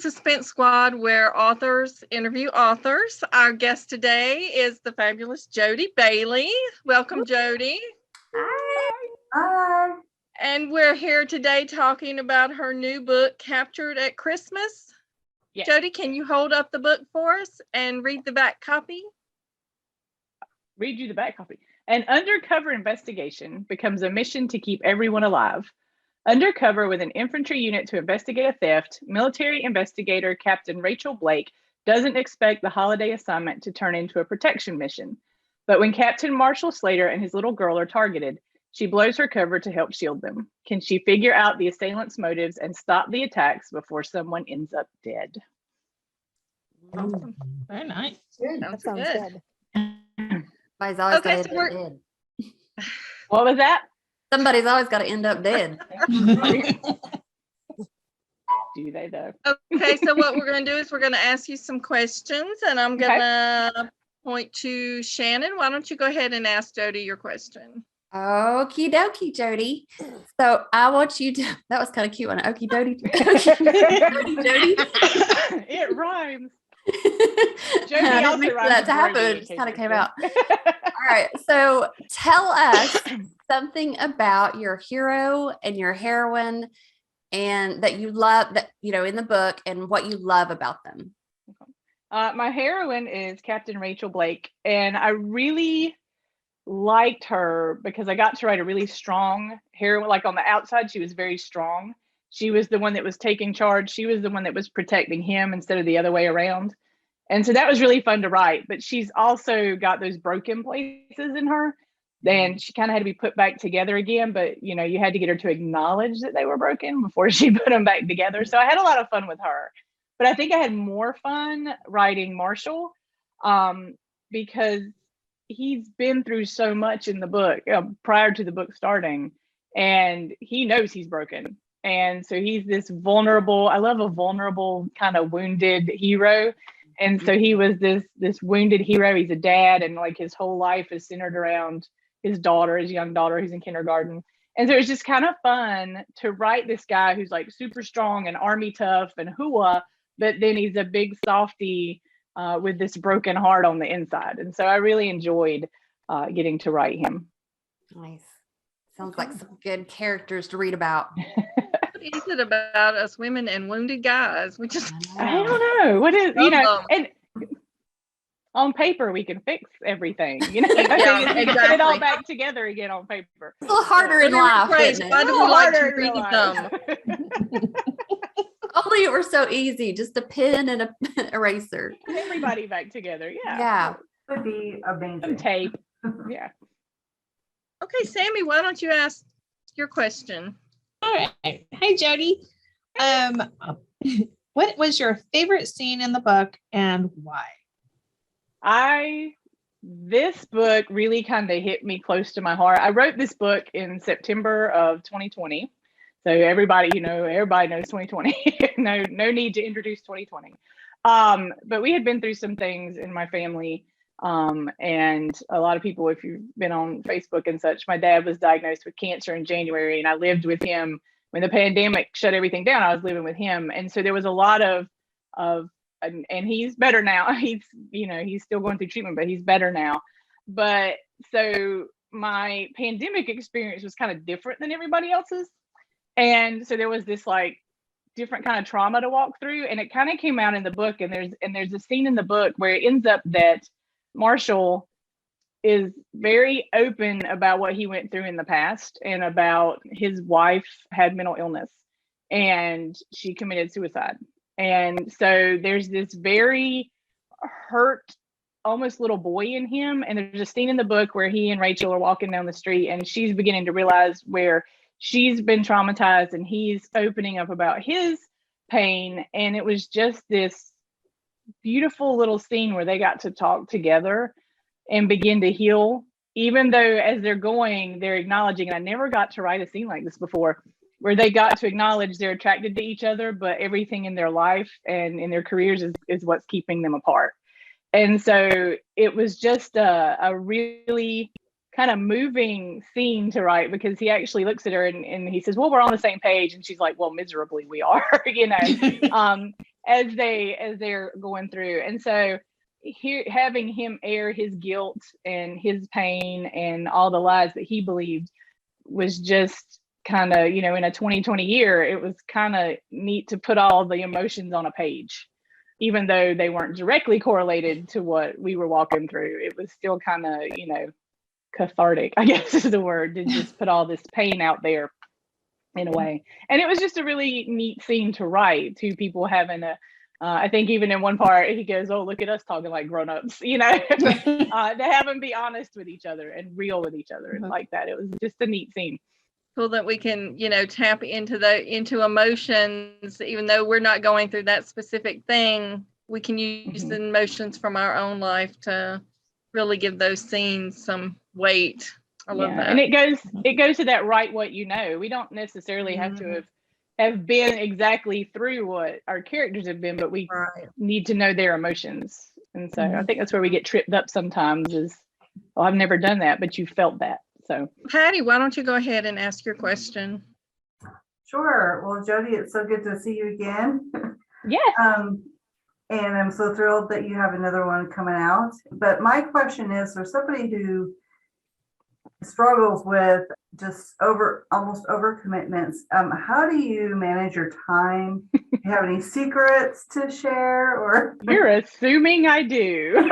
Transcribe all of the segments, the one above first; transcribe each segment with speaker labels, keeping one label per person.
Speaker 1: Suspense Squad, where authors interview authors. Our guest today is the fabulous Jodie Bailey. Welcome, Jodie.
Speaker 2: Hi. Hi.
Speaker 1: And we're here today talking about her new book, Captured at Christmas. Yes. Jodie, can you hold up the book for us and read the back copy?
Speaker 3: Read you the back copy. An undercover investigation becomes a mission to keep everyone alive. Undercover with an infantry unit to investigate a theft, military investigator Captain Rachel Blake doesn't expect the holiday assignment to turn into a protection mission. But when Captain Marshall Slater and his little girl are targeted, she blows her cover to help shield them. Can she figure out the assailants' motives and stop the attacks before someone ends up dead?
Speaker 1: Awesome. Very nice.
Speaker 4: Good. That sounds good.
Speaker 2: Somebody's always got to end up dead.
Speaker 3: What was that?
Speaker 2: Somebody's always got to end up dead.
Speaker 3: Do they though?
Speaker 1: Okay, so what we're going to do is we're going to ask you some questions, and I'm going to point to Shannon. Why don't you go ahead and ask Jodie your question?
Speaker 2: Okie dokie, Jodie. So I want you to, that was kind of cute one. Okie dokie. Jodie.
Speaker 3: It rhymes.
Speaker 2: Jodie I didn't mean for that to happen. It just kind of came out. All right. So tell us something about your hero and your heroine and that you love, that you know, in the book, and what you love about them.
Speaker 3: My heroine is Captain Rachel Blake, and I really liked her because I got to write a really strong heroine. Like on the outside, she was very strong. She was the one that was taking charge. She was the one that was protecting him instead of the other way around. And so that was really fun to write, but she's also got those broken places in her. And she kind of had to be put back together again, but you know, you had to get her to acknowledge that they were broken before she put them back together. So I had a lot of fun with her, but I think I had more fun writing Marshall because he's been through so much in the book prior to the book starting, and he knows he's broken. And so he's this vulnerable, I love a vulnerable kind of wounded hero. And so he was this wounded hero. He's a dad, and like his whole life is centered around his daughter, his young daughter who's in kindergarten. And so it's just kind of fun to write this guy who's like super strong and army tough and hooah, but then he's a big softy with this broken heart on the inside. And so I really enjoyed getting to write him.
Speaker 2: Nice. Sounds like some good characters to read about.
Speaker 1: What is it about us women and wounded guys? We just
Speaker 3: I don't know. What is, you know, and on paper we can fix everything, you know.
Speaker 1: Yeah,
Speaker 3: exactly. Put it all back together again on paper.
Speaker 2: It's a little harder in life.
Speaker 1: Why do we like to read them?
Speaker 2: Only it were so easy, just a pen and a eraser.
Speaker 3: Everybody back together, yeah.
Speaker 2: Yeah.
Speaker 4: Would be amazing.
Speaker 3: Some tape. Yeah.
Speaker 1: Okay, Sammy, why don't you ask your question?
Speaker 5: All right. Hi, Jodie. What was your favorite scene in the book and why?
Speaker 3: This book really kind of hit me close to my heart. I wrote this book in September of 2020. So everybody, you know, everybody knows 2020. no need to introduce 2020. But we had been through some things in my family. And a lot of people, if you've been on Facebook and such, my dad was diagnosed with cancer in January, and I lived with him when the pandemic shut everything down. I was living with him. And so there was a lot of and he's better now. He's still going through treatment, but he's better now. But so my pandemic experience was kind of different than everybody else's. And so there was this like different kind of trauma to walk through, and it kind of came out in the book. And there's a scene in the book where it ends up that Marshall is very open about what he went through in the past, and about his wife had mental illness and she committed suicide. And so there's this very hurt, almost little boy in him. And there's a scene in the book where he and Rachel are walking down the street, and she's beginning to realize where she's been traumatized, and he's opening up about his pain. And it was just this beautiful little scene where they got to talk together and begin to heal, even though as they're going, they're acknowledging, and I never got to write a scene like this before, where they got to acknowledge they're attracted to each other, but everything in their life and in their careers is what's keeping them apart. And so it was just a really kind of moving scene to write, because he actually looks at her and he says, well, we're on the same page. And she's like, well, miserably we are, you know. as they're going through. And so here, having him air his guilt and his pain and all the lies that he believed was just kind of, you know, in a 2020 year, it was kind of neat to put all the emotions on a page, even though they weren't directly correlated to what we were walking through. It was still kind of, you know, cathartic, I guess is the word, to just put all this pain out there in a way. And it was just a really neat scene to write, two people having a I think even in one part he goes, oh, look at us talking like grown-ups, you know. To have them be honest with each other and real with each other like that. It was just a neat scene.
Speaker 1: Cool that we can, you know, tap into emotions, even though we're not going through that specific thing. We can use the emotions from our own life to really give those scenes some weight. I love that.
Speaker 3: And it goes to that write what you know. We don't necessarily have to have been exactly through what our characters have been, but we need to know their emotions. And so I think that's where we get tripped up sometimes is, oh, I've never done that, but you felt that. So
Speaker 1: Patty, why don't you go ahead and ask your question?
Speaker 4: Sure. Well, Jodie, it's so good to see you again.
Speaker 3: Yes.
Speaker 4: And I'm so thrilled that you have another one coming out. But my question is, for somebody who struggles with just almost over commitments, how do you manage your time? Do you have any secrets to share? Or
Speaker 3: you're assuming I do.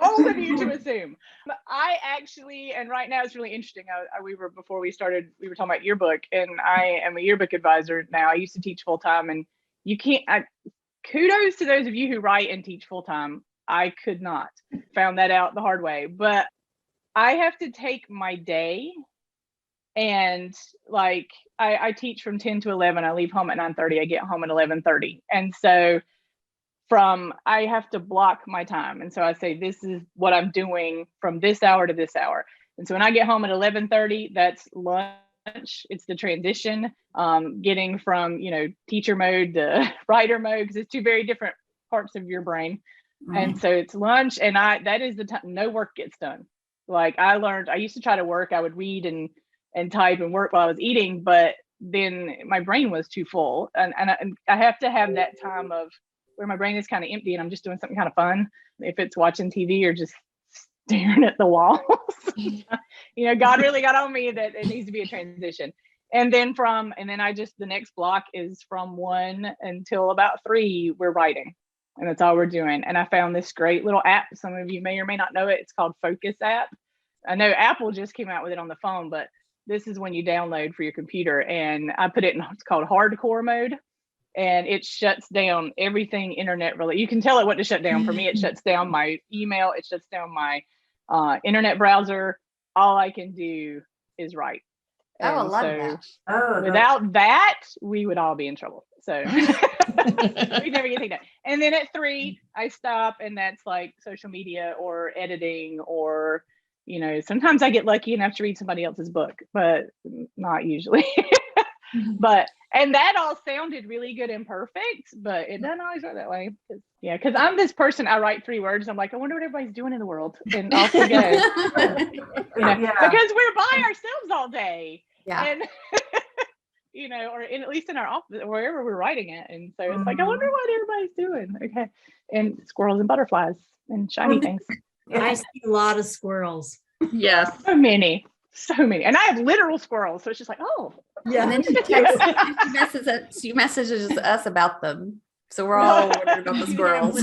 Speaker 3: All of you to assume. I actually, and right now it's really interesting. Before we started, we were talking about yearbook, and I am a yearbook advisor now. I used to teach full time, and you can't. Kudos to those of you who write and teach full time. I could not. Found that out the hard way, but I have to take my day, and like I teach from 10 to 11. I leave home at 9:30. I get home at 11:30, and so I have to block my time. And so I say, this is what I'm doing from this hour to this hour. And so when I get home at 11:30, that's lunch. It's the transition, getting from, you know, teacher mode to writer mode, because it's two very different parts of your brain. And so it's lunch, and that is the time no work gets done. Like I used to try to work, I would read and type and work while I was eating, but then my brain was too full. And I have to have that time of where my brain is kind of empty and I'm just doing something kind of fun. If it's watching TV or just staring at the walls, you know, God really got on me that it needs to be a transition. And then the next block is from 1 until about 3, we're writing, and that's all we're doing. And I found this great little app. Some of you may or may not know it. It's called Focus app. I know Apple just came out with it on the phone, but this is when you download for your computer. And I put it in, it's called hardcore mode. And it shuts down everything internet related. You can tell it what to shut down. For me, it shuts down my email. It shuts down my internet browser. All I can do is write.
Speaker 2: I love that.
Speaker 4: Oh,
Speaker 3: without that, we would all be in trouble. So we never get that. And then at 3, I stop, and that's like social media or editing, or, you know, sometimes I get lucky enough to read somebody else's book, but not usually. And that all sounded really good and perfect, but it doesn't always work that way. Because I'm this person, I write 3 words. I'm like, I wonder what everybody's doing in the world. And off we go. Because we're by ourselves all day. Yeah. And, you know, or at least in our office, wherever we're writing it. And so it's like, I wonder what everybody's doing. Okay. And squirrels and butterflies and shiny things.
Speaker 6: I see a lot of squirrels.
Speaker 1: Yes.
Speaker 3: So many. And I have literal squirrels. So it's just like, oh.
Speaker 2: Yeah. And then she messages us about them. So we're all wondering about the squirrels.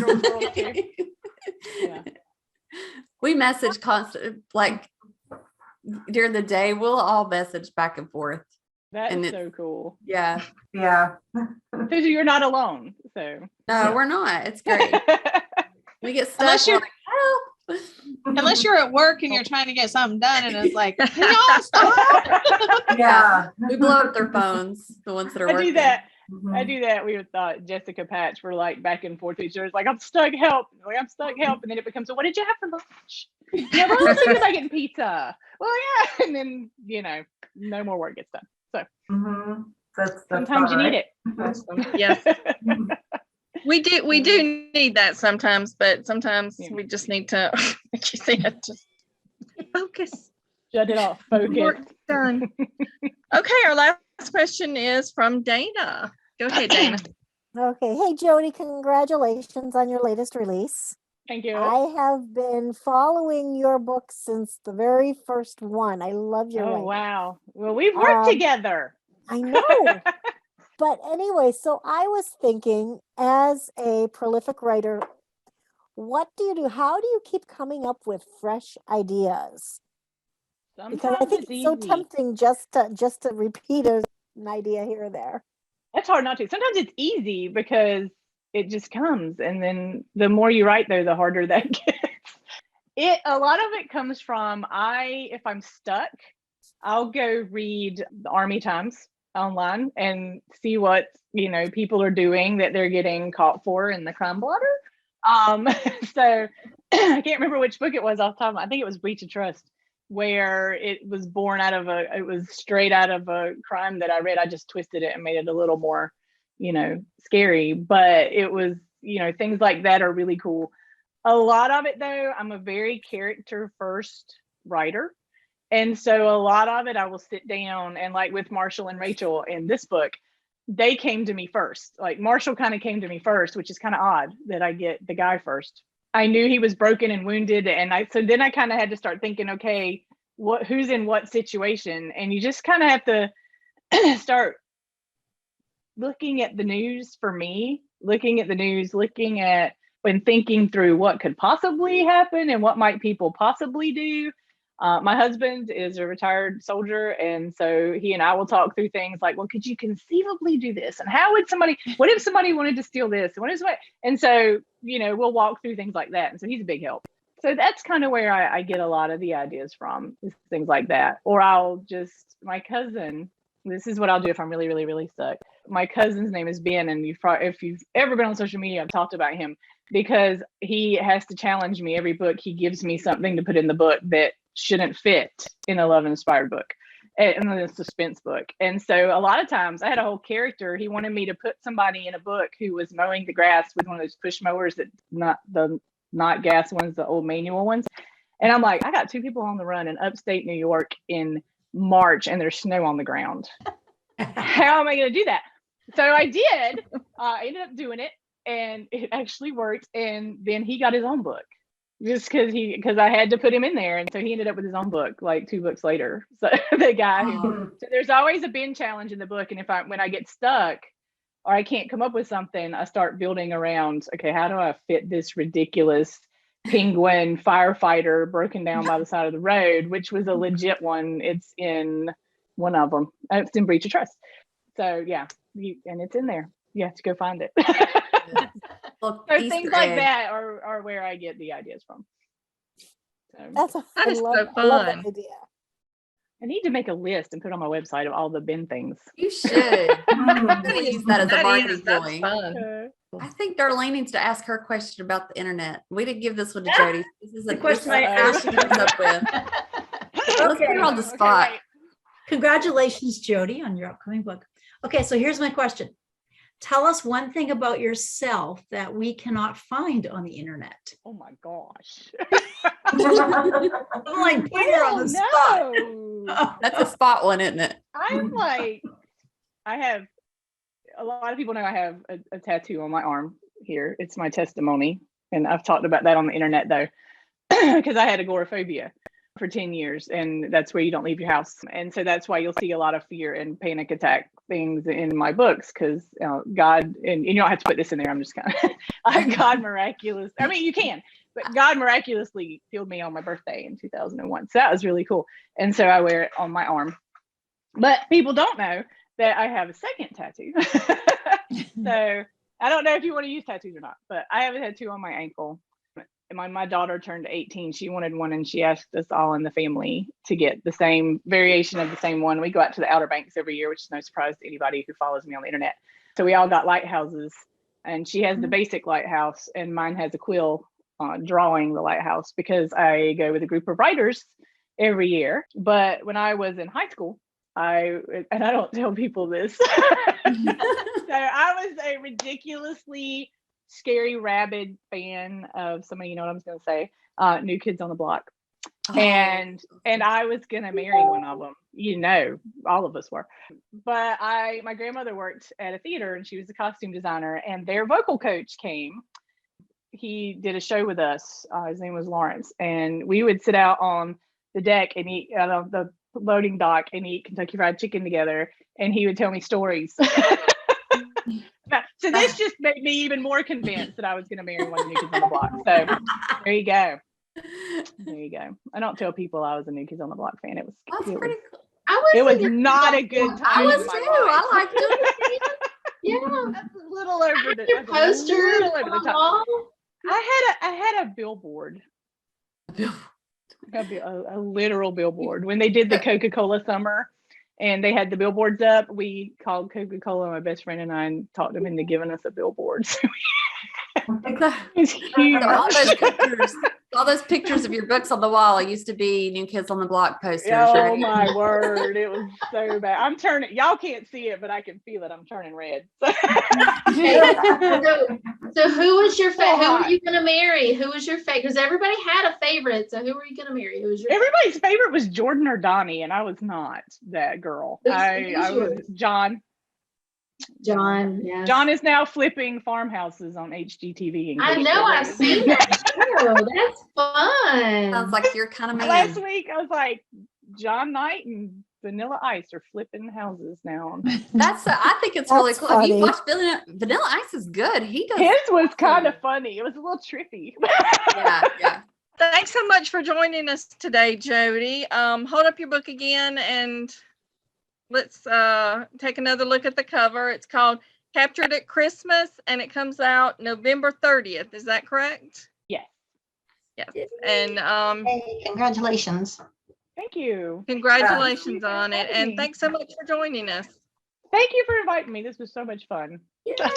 Speaker 3: Yeah.
Speaker 2: We message constant, like during the day, we'll all message back and forth.
Speaker 3: That's so cool.
Speaker 2: Yeah.
Speaker 4: Yeah.
Speaker 3: Because you're not alone. So
Speaker 2: no, we're not. It's great. We get stuck.
Speaker 5: Unless you're,
Speaker 2: help.
Speaker 5: Unless you're at work and you're trying to get something done, and it's like, can y'all stop?
Speaker 4: Yeah.
Speaker 2: We blow up their phones, the ones that are working.
Speaker 3: I do that. I do that. We thought Jessica Patch were like back and forth with each other. It's like, I'm stuck, help. Like, I'm stuck, help. And then it becomes, so what did you have for lunch? Yeah, we're all thinking about getting pizza. Well, yeah. And then, you know, no more work gets done. So
Speaker 4: that's
Speaker 3: sometimes you need it.
Speaker 1: Yes. We do need that sometimes, but sometimes we just need to, like you said, just focus.
Speaker 3: Shut it off. Focus.
Speaker 1: Work done. Okay, our last question is from Dana. Go ahead, Dana.
Speaker 7: Okay. Hey, Jodie, congratulations on your latest release.
Speaker 3: Thank you.
Speaker 7: I have been following your book since the very first one. I love your writing.
Speaker 3: Wow. Well, we've worked together.
Speaker 7: I know. But anyway, so I was thinking, as a prolific writer, what do you do? How do you keep coming up with fresh ideas? Because I think it's so tempting just to repeat an idea here or there.
Speaker 3: It's hard not to. Sometimes it's easy because it just comes, and then the more you write, though, the harder that gets. A lot of it comes from if I'm stuck, I'll go read the Army Times online and see what people are doing that they're getting caught for in the crime blotter. So I can't remember which book it was off the top. I think it was Breach of Trust, where it was it was straight out of a crime that I read. I just twisted it and made it a little more, scary. But it was, things like that are really cool. A lot of it, though, I'm a very character first writer. And so a lot of it, I will sit down and, like with Marshall and Rachel in this book, they came to me first. Like Marshall kind of came to me first, which is kind of odd that I get the guy first. I knew he was broken and wounded. And so then I kind of had to start thinking, okay, who's in what situation? And you just kind of have to start looking at the news for me, looking at and thinking through what could possibly happen and what might people possibly do. My husband is a retired soldier, and so he and I will talk through things like, well, could you conceivably do this? And what if somebody wanted to steal this? And so, we'll walk through things like that. And so he's a big help. So that's kind of where I get a lot of the ideas from, is things like that. Or my cousin, this is what I'll do if I'm really, really, really stuck. My cousin's name is Ben, and if you've ever been on social media, I've talked about him because he has to challenge me every book. He gives me something to put in the book that shouldn't fit in a love inspired book, in a suspense book. And so a lot of times I had a whole character. He wanted me to put somebody in a book who was mowing the grass with one of those push mowers, that not gas ones, the old manual ones. And I'm like, I got 2 people on the run in upstate New York in March and there's snow on the ground. How am I going to do that? So I did. I ended up doing it, and it actually worked. And then he got his own book, just because I had to put him in there. And so he ended up with his own book like 2 books later. So the guy so there's always a bin challenge in the book. And when I get stuck or I can't come up with something, I start building around, okay, how do I fit this ridiculous penguin firefighter broken down by the side of the road, which was a legit one. It's in one of them. It's in Breach of Trust. So yeah, and it's in there. You have to go find it. So things like that are where I get the ideas from. So
Speaker 1: that is so fun.
Speaker 3: I need to make a list and put on my website of all the bin things.
Speaker 2: You should. I'm going to use that as a marketing point. I think Darlene needs to ask her question about the internet. We didn't give this one to Jodie. This is a question I asked she comes up with. Let's put her on the spot.
Speaker 6: Okay. Congratulations, Jodie, on your upcoming book. Okay, so here's my question. Tell us one thing about yourself that we cannot find on the internet.
Speaker 3: Oh my gosh.
Speaker 6: I'm like, put her on the spot.
Speaker 2: That's a spot one, isn't it?
Speaker 3: I have, a lot of people know I have a tattoo on my arm here. It's my testimony. And I've talked about that on the internet though, because I had agoraphobia for 10 years, and that's where you don't leave your house. And so that's why you'll see a lot of fear and panic attack things in my books, because God, and you don't have to put this in there, I'm just kind of God miraculous, I mean you can, but God miraculously healed me on my birthday in 2001, so that was really cool. And so I wear it on my arm, but people don't know that I have a second tattoo. So I don't know if you want to use tattoos or not, but I have a tattoo on my ankle. My daughter turned 18. She wanted one, and she asked us all in the family to get the same variation of the same one. We go out to the Outer Banks every year, which is no surprise to anybody who follows me on the internet. So we all got lighthouses, and she has the basic lighthouse, and mine has a quill drawing the lighthouse, because I go with a group of writers every year. But when I was in high school, and I don't tell people this, so I was a ridiculously scary rabid fan of somebody, you know what I'm going to say, New Kids on the Block. And I was gonna marry one of them. You know, all of us were. But my grandmother worked at a theater, and she was a costume designer, and their vocal coach came. He did a show with us. His name was Lawrence, and we would sit out on the deck and eat out of the loading dock and eat Kentucky Fried Chicken together, and he would tell me stories. So this just made me even more convinced that I was going to marry one of the New Kids on the Block. So there you go. There you go. I don't tell people I was a New Kids on the Block fan. It was
Speaker 2: Pretty cool.
Speaker 3: it was not a good time.
Speaker 2: I was too. I liked it.
Speaker 8: Yeah.
Speaker 3: That's a little over the
Speaker 8: Your poster
Speaker 3: little
Speaker 8: on
Speaker 3: over the
Speaker 8: the
Speaker 3: top.
Speaker 8: wall.
Speaker 3: I had a billboard. A literal billboard. When they did the Coca-Cola summer and they had the billboards up, we called Coca-Cola, my best friend and I, and talked them into giving us a billboard. It's huge.
Speaker 2: All those pictures of your books on the wall used to be New Kids on the Block posters.
Speaker 3: Oh
Speaker 2: right?
Speaker 3: my word. It was so bad. I'm turning, y'all can't see it, but I can feel it. I'm turning red.
Speaker 8: So who was your favorite? Who were you going to marry? Who was your favorite? Because everybody had a favorite. So who were you going to marry? Who was your
Speaker 3: Everybody's favorite was Jordan or Donnie, and I was not that girl. I was John.
Speaker 8: John, yeah.
Speaker 3: John is now flipping farmhouses on HGTV.
Speaker 8: I know, I've seen that show. That's fun.
Speaker 2: Sounds like you're kind of man.
Speaker 3: Last week, I was like, John Knight and Vanilla Ice are flipping houses now.
Speaker 2: I think it's really cool.
Speaker 7: funny.
Speaker 2: Have you watched Vanilla Ice is good. He does.
Speaker 3: His was kind of funny. It was a little trippy.
Speaker 2: Yeah.
Speaker 1: Thanks so much for joining us today, Jodie. Hold up your book again and let's take another look at the cover. It's called Captured at Christmas, and it comes out November 30th. Is that correct?
Speaker 3: Yes.
Speaker 1: Yes. And
Speaker 9: Hey, congratulations.
Speaker 3: Thank you.
Speaker 1: congratulations on it. And thanks so much for joining us.
Speaker 3: Thank you for inviting me. This was so much fun.
Speaker 8: Yeah.